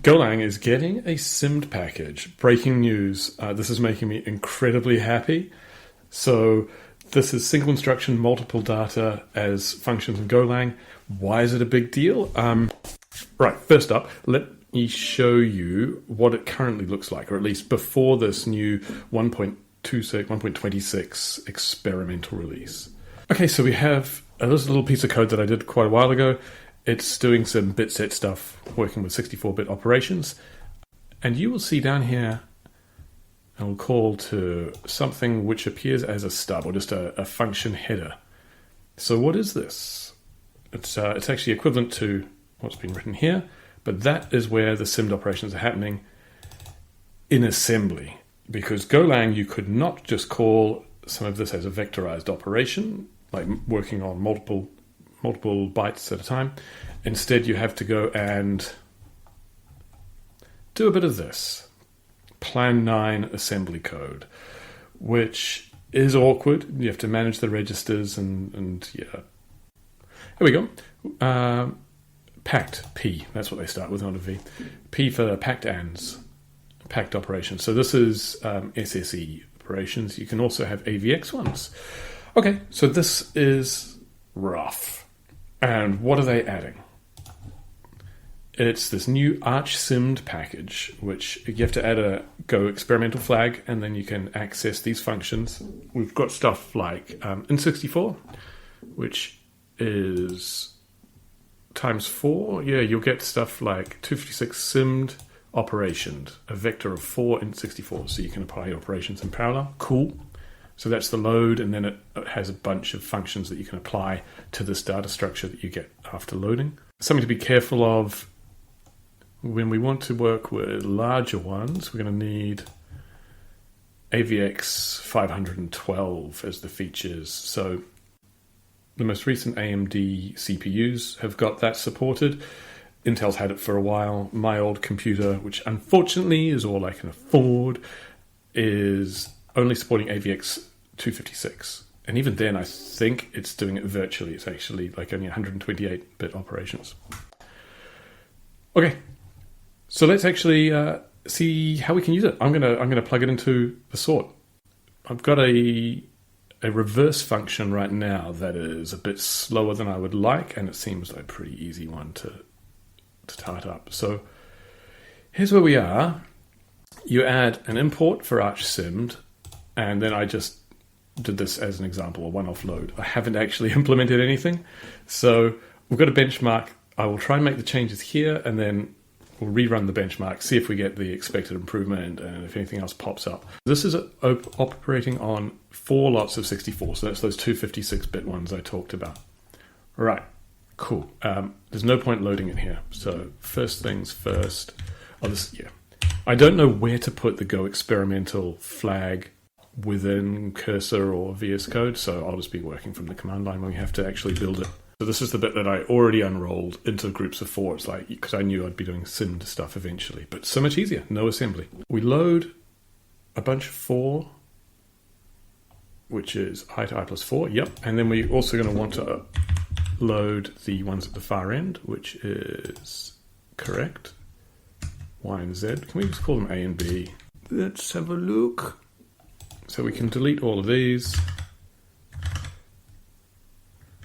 Golang is getting a SIMD package. Breaking news. This is making me incredibly happy. So this is single instruction, multiple data as functions in Golang. Why is it a big deal? Right, first up, let me show you what it currently looks like, or at least before this new 1.26 experimental release. Okay, so we have this little piece of code that I did quite a while ago. It's doing some bit set stuff, working with 64-bit operations. And you will see down here, I will call to something which appears as a stub, or just a function header. So what is this? It's actually equivalent to what's been written here, but that is where the SIMD operations are happening in assembly. Because Golang, you could not just call some of this as a vectorized operation, like working on multiple bytes at a time. Instead, you have to go and do a bit of this. Plan 9 assembly code, which is awkward. You have to manage the registers and yeah. Here we go. Packed, P, that's what they start with, not a V. P for packed ands, packed operations. So this is SSE operations. You can also have AVX ones. Okay, so this is rough. And what are they adding? It's this new Arch SIMD package, which you have to add a Go experimental flag, and then you can access these functions. We've got stuff like in64, which is times 4. Yeah, you'll get stuff like 256 SIMD operations, a vector of 4 in 64, so you can apply operations in parallel. Cool. So that's the load, and then it has a bunch of functions that you can apply to this data structure that you get after loading. Something to be careful of when we want to work with larger ones, we're going to need AVX 512 as the features. So the most recent AMD CPUs have got that supported. Intel's had it for a while. My old computer, which unfortunately is all I can afford, is only supporting AVX 256. And even then, I think it's doing it virtually. It's actually like only 128-bit operations. Okay, so let's actually see how we can use it. I'm gonna plug it into the sort. I've got a reverse function right now that is a bit slower than I would like, and it seems like a pretty easy one to start up. So here's where we are. You add an import for Arch SIMD, and then I just did this as an example, a one-off load. I haven't actually implemented anything. So we've got a benchmark. I will try and make the changes here, and then we'll rerun the benchmark, see if we get the expected improvement, and if anything else pops up. This is operating on 4 lots of 64, so that's those 256-bit ones I talked about. Right, cool. There's no point loading it here. So first things first. I don't know where to put the Go experimental flag within cursor or VS Code, so I'll just be working from the command line when we have to actually build it. So this is the bit that I already unrolled into groups of 4. It's like, because I knew I'd be doing SIMD stuff eventually, but so much easier, no assembly. We load a bunch of 4, which is I to I plus 4, yep. And then we're also going to want to load the ones at the far end, which is correct. Y and Z. Can we just call them A and B? Let's have a look. So we can delete all of these.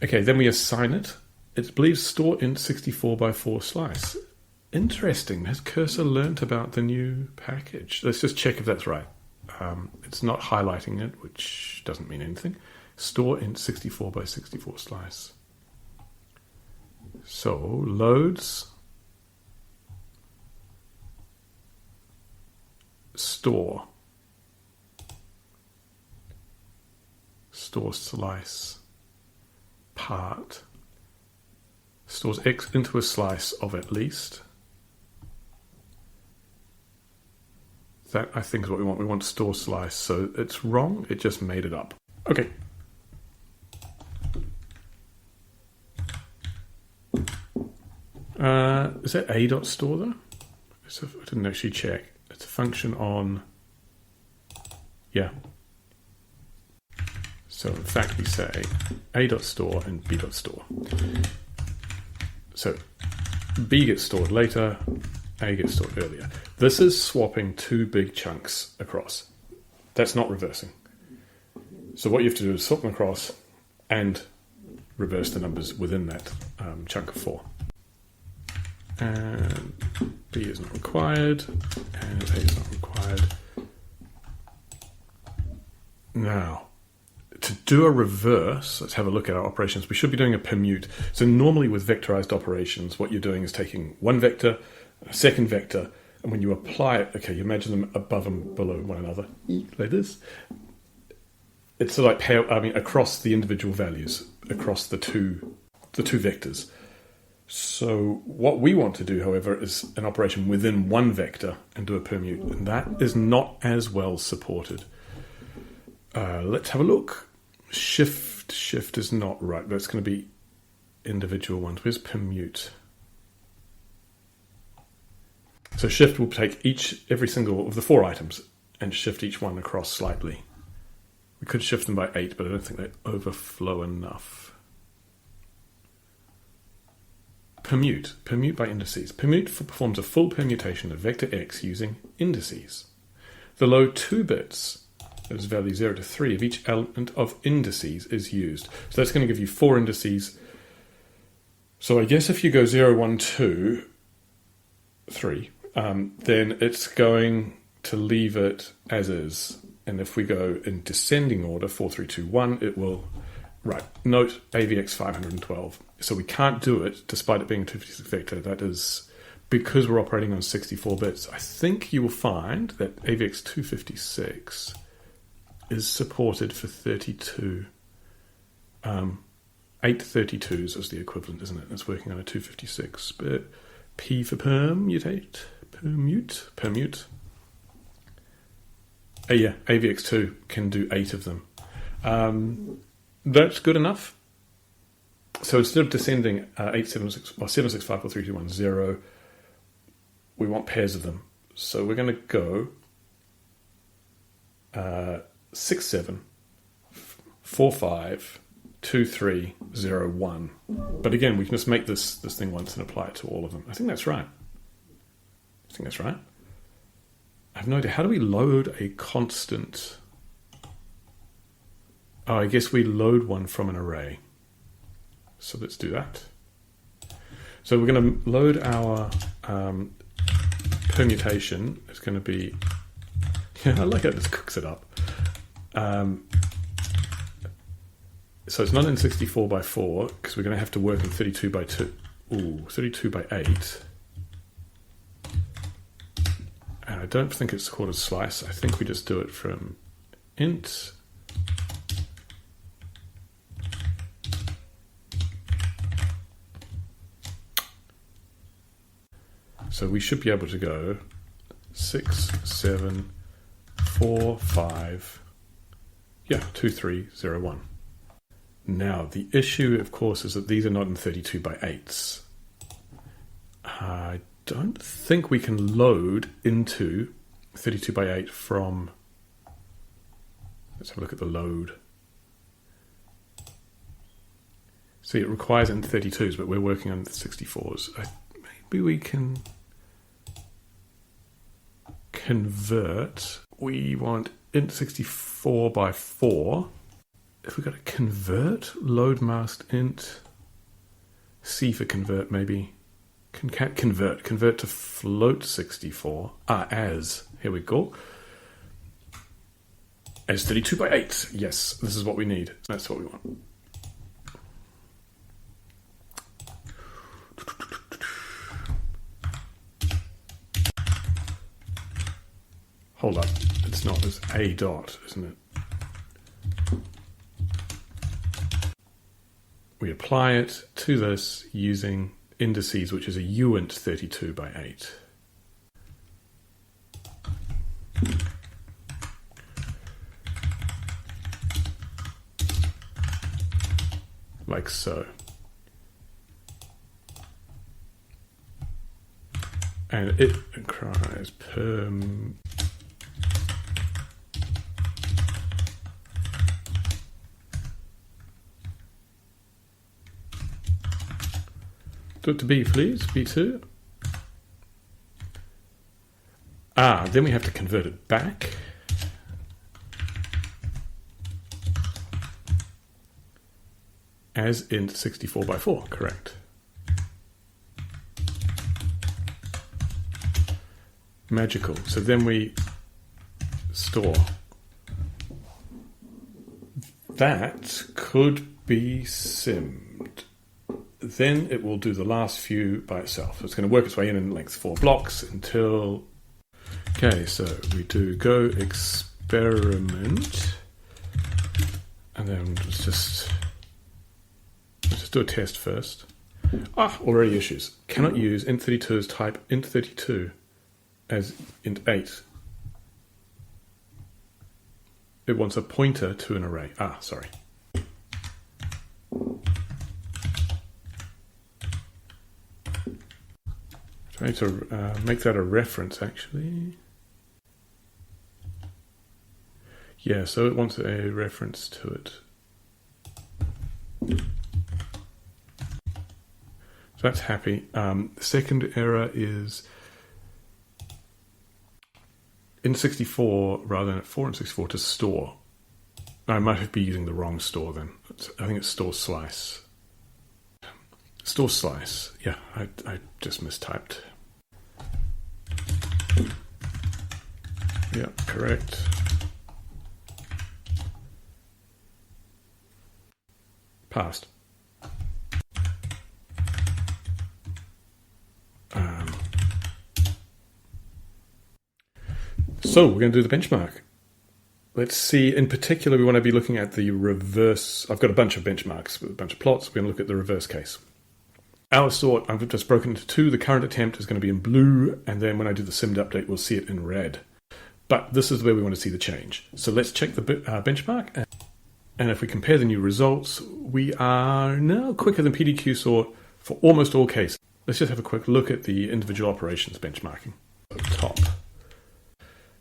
Okay, then we assign it. It believes store int 64 by 4 slice. Interesting. Has cursor learnt about the new package? Let's just check if that's right. It's not highlighting it, which doesn't mean anything. Store int 64 by 64 slice. So loads. Store slice part stores X into a slice of at least. That, I think, is what we want. We want store slice, so it's wrong. It just made it up. Okay. Is that a.store though? I didn't actually check. It's a function on, yeah. So in fact we say a.store and b.store. So b gets stored later, A gets stored earlier. This is swapping two big chunks across. That's not reversing. So what you have to do is swap them across and reverse the numbers within that chunk of 4. And B is not required, and A is not required. Now, to do a reverse, let's have a look at our operations. We should be doing a permute. So normally with vectorized operations, what you're doing is taking one vector, a second vector, and when you apply it, okay, you imagine them above and below one another, like this. It's sort of like across the individual values, across the two vectors. So what we want to do, however, is an operation within one vector and do a permute, and that is not as well supported. Let's have a look. Shift is not right. That's going to be individual ones. Where's permute? So shift will take every single of the 4 items and shift each one across slightly. We could shift them by 8, but I don't think they overflow enough. Permute by indices. Permute performs a full permutation of vector x using indices. The low 2 bits, as value 0 to 3, of each element of indices is used. So that's going to give you 4 indices. So I guess if you go 0, 1, 2, 3, then it's going to leave it as is. And if we go in descending order, 4, 3, 2, 1, it will... Right, note AVX 512. So we can't do it, despite it being a 256 vector. That is because we're operating on 64 bits. I think you will find that AVX 256 is supported for 32. 832s is the equivalent, isn't it? It's working on a 256 bit. P for permute. Yeah, AVX2 can do 8 of them. That's good enough. So instead of descending 876 or 765 or 3210, we want pairs of them. So we're going to go 6 7 4 5 2 3 0 1. But again, we can just make this thing once and apply it to all of them. I think that's right. I have no idea. How do we load a constant? Oh, I guess we load one from an array. So let's do that. So we're going to load our permutation. It's going to be... Yeah, I like how it just cooks it up. So it's not in 64 by 4, because we're going to have to work in 32 by 2. Ooh, 32 by 8. And I don't think it's called a slice. I think we just do it from int... So we should be able to go 6 7 4 5 2 3 0 1. Now the issue, of course, is that these are not in 32 by 8s. I don't think we can load into 32 by 8 from... Let's have a look at the load. See, it requires it in 32s, but we're working on the 64s. Maybe we can convert. We want int 64 by 4. If we got to convert, load masked int C for convert, maybe. Convert to float 64. As. Here we go. As 32 by 8. Yes, this is what we need. That's what we want. Hold up, it's not, it's a dot, isn't it? We apply it to this using indices, which is a uint 32 by 8. Like so. And it cries perm... Do it to B, please. B2. Then we have to convert it back. As int 64 by 4, correct. Magical. So then we store. That could be SIMD. Then it will do the last few by itself. It's going to work its way in length 4 blocks until... Okay, so we do go experiment. And then let's just do a test first. Already issues. Cannot use int32 as type int32 as int8. It wants a pointer to an array. Sorry. Trying to make that a reference, actually. Yeah, so it wants a reference to it. So that's happy. The second error is in 64 rather than at 4 and 64 to store. I might be using the wrong store then. I think it's store slice. Store slice. Yeah, I just mistyped. Yeah, correct. Passed. So we're going to do the benchmark. Let's see, in particular, we want to be looking at the reverse. I've got a bunch of benchmarks with a bunch of plots. We're going to look at the reverse case. Our sort, I've just broken into 2. The current attempt is going to be in blue, and then when I do the SIMD update, we'll see it in red. But this is where we want to see the change. So let's check the benchmark. And if we compare the new results, we are now quicker than PDQ sort for almost all cases. Let's just have a quick look at the individual operations benchmarking. So top.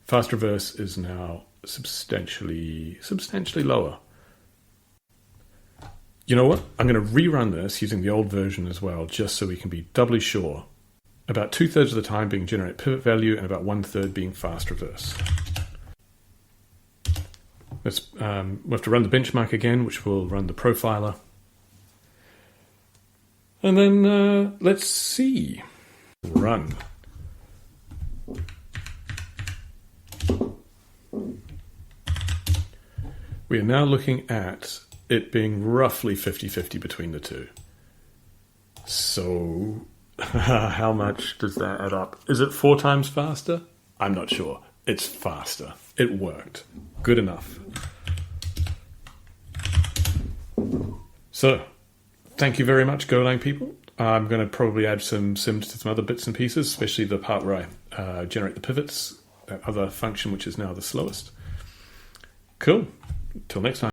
Fast reverse is now substantially lower. You know what? I'm going to rerun this using the old version as well, just so we can be doubly sure. About 2/3 of the time being generate pivot value and about 1/3 being fast reverse. We have to run the benchmark again, which will run the profiler. And then let's see. Run. We are now looking at it being roughly 50-50 between the two. So how much does that add up? Is it 4 times faster? I'm not sure. It's faster. It worked. Good enough. So, thank you very much, Golang people. I'm going to probably add some SIMD to some other bits and pieces, especially the part where I generate the pivots, that other function which is now the slowest. Cool. Till next time.